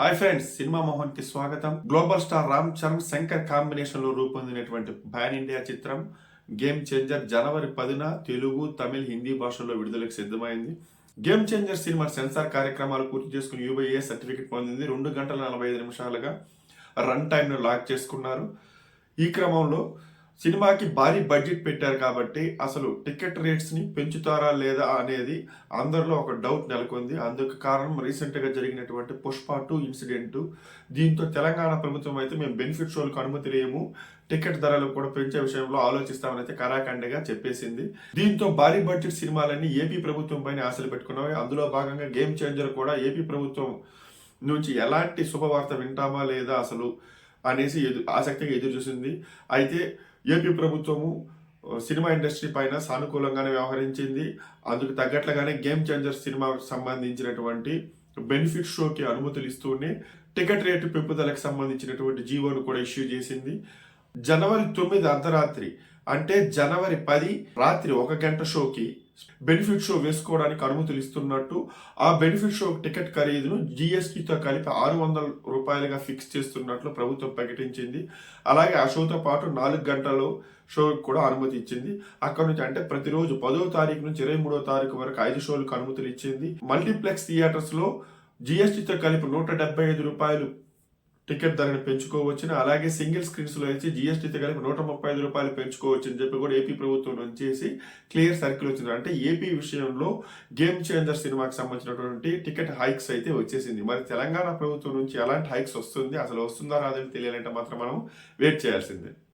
Hi friends, cinema Mohan కి స్వాగతం. Global star Ram Charan Shankar combination లో రూపొందినటువంటి పాన్ ఇండియా చిత్రం గేమ్ చేంజర్ జనవరి 10న తెలుగు, తమిళ్, హిందీ భాషల్లో విడుదలకు సిద్ధమైంది. గేమ్ చేంజర్ సినిమా సెన్సార్ కార్యక్రమాలు పూర్తి చేసుకుని యూబీఏ సర్టిఫికెట్ పొందింది. 2 గంటల 45 నిమిషాలుగా రన్ టైమ్ ను లాక్ చేసుకున్నారు. ఈ క్రమంలో సినిమాకి భారీ బడ్జెట్ పెట్టారు కాబట్టి అసలు టికెట్ రేట్స్ ని పెంచుతారా లేదా అనేది అందరిలో ఒక డౌట్ నెలకొంది. అందుకు కారణం రీసెంట్ గా జరిగినటువంటి పుష్ప 2 ఇన్సిడెంట్. దీంతో తెలంగాణ ప్రభుత్వం అయితే మేము బెనిఫిట్ షోలకు అనుమతి లేము, టికెట్ ధరలు కూడా పెంచే విషయంలో ఆలోచిస్తామని అయితే కరాఖండిగా చెప్పేసింది. దీంతో భారీ బడ్జెట్ సినిమాలన్నీ ఏపీ ప్రభుత్వం పైన ఆశలు పెట్టుకున్నాయి. అందులో భాగంగా గేమ్ చేంజర్ కూడా ఏపీ ప్రభుత్వం నుంచి ఎలాంటి శుభవార్త వింటామా లేదా అసలు అనేసి ఆసక్తిగా ఎదురు చూసింది. అయితే ఏపీ ప్రభుత్వము సినిమా ఇండస్ట్రీ పైన సానుకూలంగానే వ్యవహరించింది. అందుకు తగ్గట్లుగానే గేమ్ చేంజర్ సినిమాకు సంబంధించినటువంటి బెనిఫిట్ షోకి అనుమతులు ఇస్తూనే టికెట్ రేటు పెంపుదలకు సంబంధించినటువంటి జీవోను కూడా ఇష్యూ చేసింది. జనవరి 9 అర్ధరాత్రి అంటే జనవరి 10 రాత్రి 1 గంట షోకి బెనిఫిట్ షో వేసుకోవడానికి అనుమతులు ఇస్తున్నట్టు, ఆ బెనిఫిట్ షో టికెట్ ఖరీదును జీఎస్టీతో కలిపి 600 రూపాయలుగా ఫిక్స్ చేస్తున్నట్లు ప్రభుత్వం ప్రకటించింది. అలాగే ఆ షోతో పాటు 4 గంటలు షోకి కూడా అనుమతి ఇచ్చింది. అక్కడ నుంచి అంటే ప్రతిరోజు 10వ తారీఖు నుంచి 23వ తారీఖు వరకు 5 షోలకు అనుమతులు ఇచ్చింది. మల్టీప్లెక్స్ థియేటర్స్ లో జీఎస్టీతో కలిపి 175 రూపాయలు టికెట్ ధరను పెంచుకోవచ్చును. అలాగే సింగిల్ స్క్రీన్స్ లో వచ్చి జీఎస్టీతో కలిపి 135 రూపాయలు పెంచుకోవచ్చు అని చెప్పి కూడా ఏపీ ప్రభుత్వం నుంచి క్లియర్ సర్కిల్ వచ్చింది. అంటే ఏపీ విషయంలో గేమ్ చేంజర్ సినిమాకి సంబంధించినటువంటి టికెట్ హైక్స్ అయితే వచ్చేసింది. మరి తెలంగాణ ప్రభుత్వం నుంచి ఎలాంటి హైక్స్ వస్తుంది, అసలు వస్తుందా రాదని తెలియాలంటే మాత్రం మనం వెయిట్ చేయాల్సిందే.